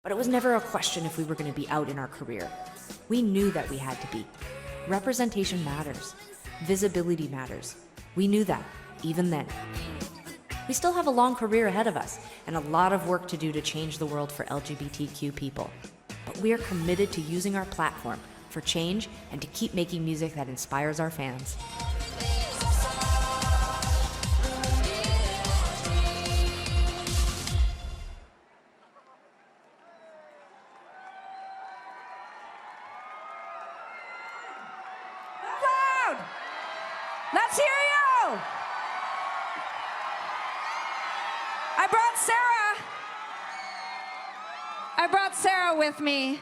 But it was never a question if we were going to be out in our career. We knew that we had to be. Representation matters. Visibility matters. We knew that, even then. We still have a long career ahead of us and a lot of work to do to change the world for LGBTQ people. But we are committed to using our platform for change and to keep making music that inspires our fans. LoveLoud! Let's hear you! I brought Sarah with me.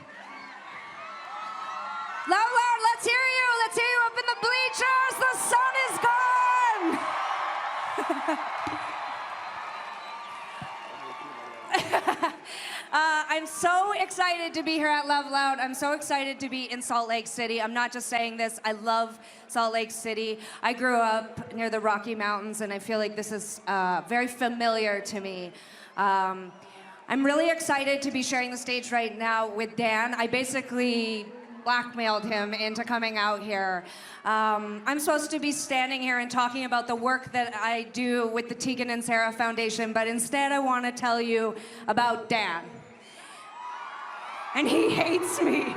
LoveLoud, let's hear you! Let's hear you up in the bleachers! The sun is gone! I'm so excited to be here at LoveLoud. I'm so excited to be in Salt Lake City. I'm not just saying this. I love Salt Lake City. I grew up near the Rocky Mountains, and I feel like this is very familiar to me. I'm really excited to be sharing the stage right now with Dan. I basically blackmailed him into coming out here. I'm supposed to be standing here and talking about the work that I do with the Tegan and Sarah Foundation, but instead I want to tell you about Dan. And he hates me.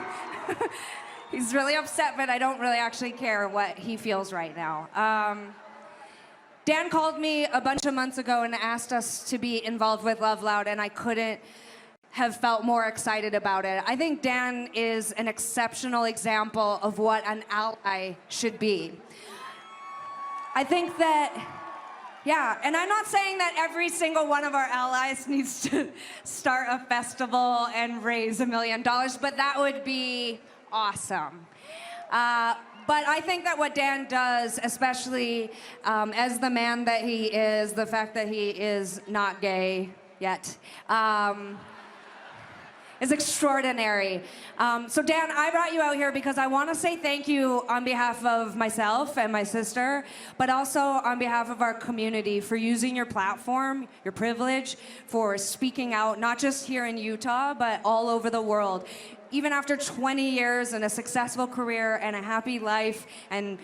He's really upset, but I don't really actually care what he feels right now. Dan called me a bunch of months ago and asked us to be involved with LoveLoud, and I couldn't have felt more excited about it. I think Dan is an exceptional example of what an ally should be. I think that, yeah, and I'm not saying that every single one of our allies needs to start a festival and raise $1 million, but that would be awesome. But I think that what Dan does, especially as the man that he is, the fact that he is not gay yet, is extraordinary. So Dan, I brought you out here because I want to say thank you on behalf of myself and my sister, but also on behalf of our community for using your platform, your privilege, for speaking out, not just here in Utah, but all over the world. Even after 20 years and a successful career and a happy life and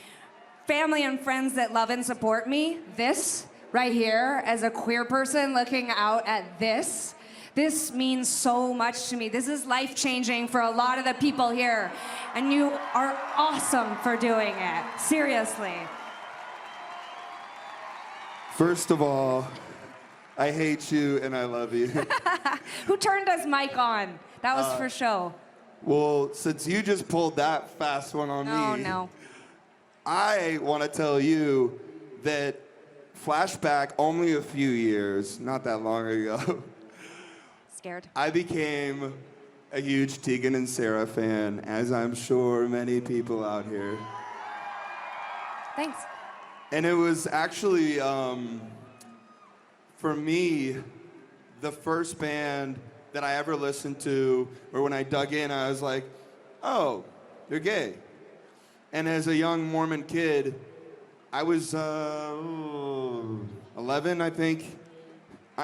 family and friends that love and support me, this right here, as a queer person looking out at this means so much to me. This is life-changing for a lot of the people here. And you are awesome for doing it. Seriously. First of all, I hate you and I love you. Who turned his mic on? That was for show. Well, since you just pulled that fast one on me, Oh, no. I want to tell you that flashback only a few years, not that long ago, Scared. I became a huge Tegan and Sarah fan, as I'm sure many people out here. Thanks. And it was actually, for me, the first band that I ever listened to, or when I dug in, I was like, oh, they're gay. And as a young Mormon kid, I was 11, I think.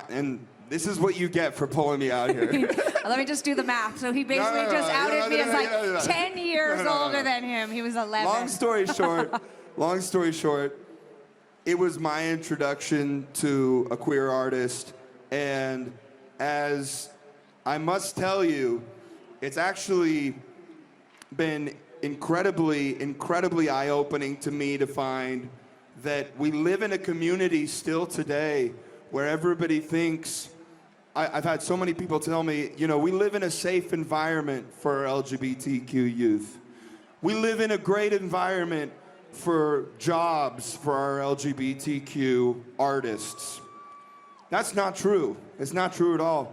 And this is what you get for pulling me out here. Let me just do the math. So he basically just outed me as like 10 years older than him. He was 11. Long story short, it was my introduction to a queer artist. And as I must tell you, it's actually been incredibly eye-opening to me to find that we live in a community still today where everybody thinks, I've had so many people tell me, you know, we live in a safe environment for our LGBTQ youth. We live in a great environment for jobs for our LGBTQ artists. That's not true. It's not true at all.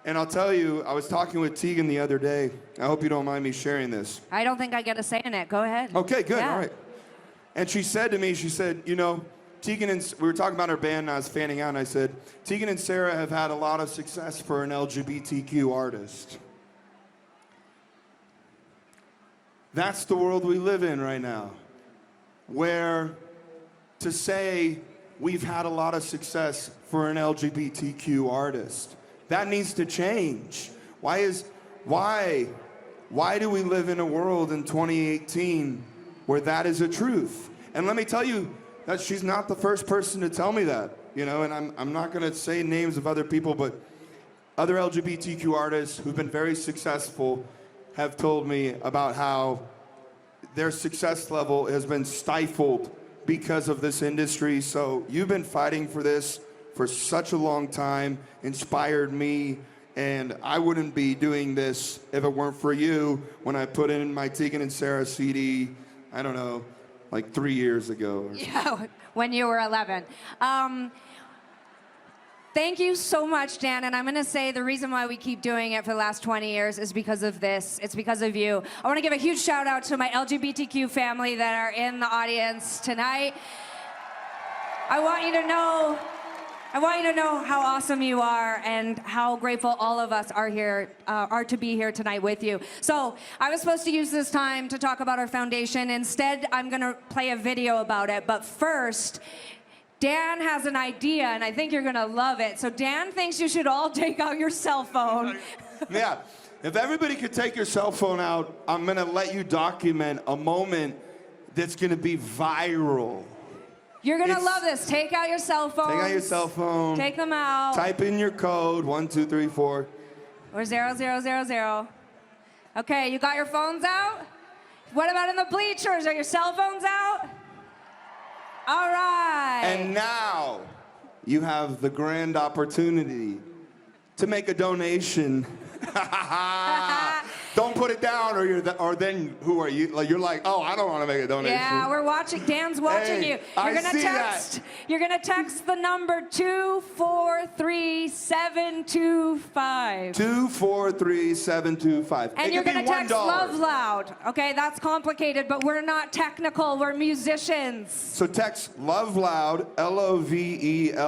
And I'll tell you, I was talking with Tegan the other day. I hope you don't mind me sharing this. I don't think I get a say in it. Go ahead. Okay, good, Yeah. all right. And she said to me, she said, you know, Tegan and, we were talking about our band and I was fanning out and I said, Tegan and Sarah have had a lot of success for an LGBTQ artist. That's the world we live in right now, where to say we've had a lot of success for an LGBTQ artist, that needs to change. Why do we live in a world in 2018 where that is a truth? And let me tell you that she's not the first person to tell me that, you know, and I'm not gonna say names of other people, but other LGBTQ artists who've been very successful have told me about how their success level has been stifled because of this industry. So you've been fighting for this for such a long time, inspired me, and I wouldn't be doing this if it weren't for you when I put in my Tegan and Sarah CD, I don't know, like 3 years ago. Yeah, when you were 11. Thank you so much, Dan. And I'm going to say the reason why we keep doing it for the last 20 years is because of this. It's because of you. I want to give a huge shout out to my LGBTQ family that are in the audience tonight. I want you to know how awesome you are and how grateful all of us are to be here tonight with you. So I was supposed to use this time to talk about our foundation. Instead, I'm going to play a video about it. But first, Dan has an idea, and I think you're gonna love it. So Dan thinks you should all take out your cell phone. Yeah, if everybody could take your cell phone out, I'm gonna let you document a moment that's gonna be viral. You're gonna love this. Take out your cell phone. Take out your cell phone. Take them out. Type in your code, 1, 2, 3, 4. Or 0000. Okay, you got your phones out? What about in the bleachers? Are your cell phones out? All right. And now you have the grand opportunity to make a donation. Don't put it down, or then who are you? Like, you're like, oh, I don't want to make a donation. Yeah, we're watching. Dan's watching you. You're gonna text. You're gonna text the number 243725. 243725. And you're gonna text LoveLoud. Okay, that's complicated, but we're not technical. We're musicians. So text LoveLoud, LOVELOUD.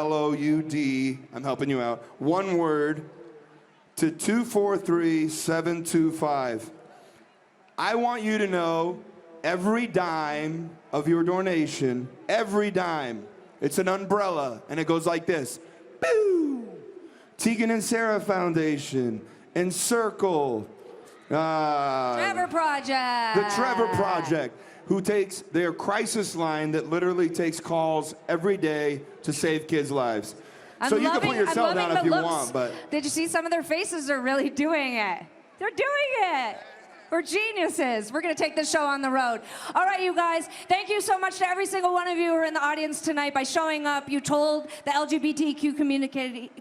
I'm helping you out. One word. To 243725. I want you to know every dime of your donation, every dime, it's an umbrella, and it goes like this. Boo! Tegan and Sarah Foundation, Encircle, Trevor Project. The Trevor Project, who takes their crisis line that literally takes calls every day to save kids' lives. So you can put yourself down if you want, but... Did you see some of their faces are really doing it? They're doing it. We're geniuses. We're going to take this show on the road. All right, you guys, thank you so much to every single one of you who are in the audience tonight. By showing up, you told the LGBTQ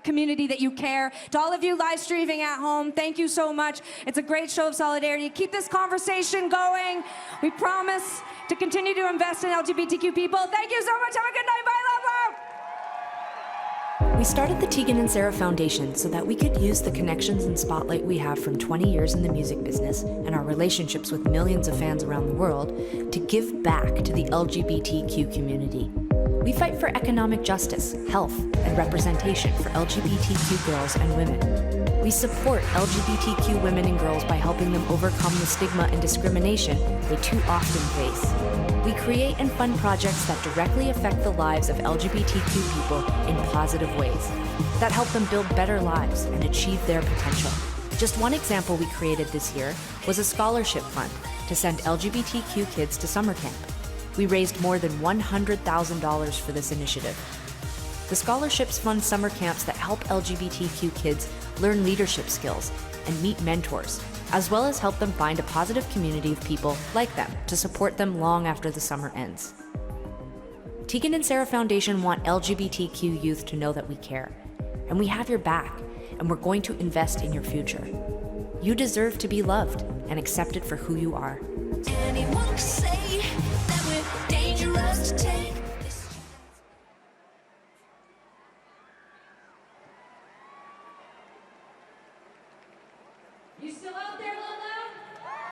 community that you care. To all of you live streaming at home, thank you so much. It's a great show of solidarity. Keep this conversation going. We promise to continue to invest in LGBTQ people. Thank you so much. Have a good night. Bye, love, love. We started the Tegan and Sarah Foundation so that we could use the connections and spotlight we have from 20 years in the music business and our relationships with millions of fans around the world to give back to the LGBTQ community. We fight for economic justice, health, and representation for LGBTQ girls and women. We support LGBTQ women and girls by helping them overcome the stigma and discrimination they too often face. We create and fund projects that directly affect the lives of LGBTQ people in positive ways, that help them build better lives and achieve their potential. Just one example we created this year was a scholarship fund to send LGBTQ kids to summer camp. We raised more than $100,000 for this initiative. The scholarships fund summer camps that help LGBTQ kids learn leadership skills and meet mentors, as well as help them find a positive community of people like them to support them long after the summer ends. Tegan and Sarah Foundation want LGBTQ youth to know that we care, and we have your back, and we're going to invest in your future. You deserve to be loved and accepted for who you are. Anyone could say that we're dangerous to take. You still out there?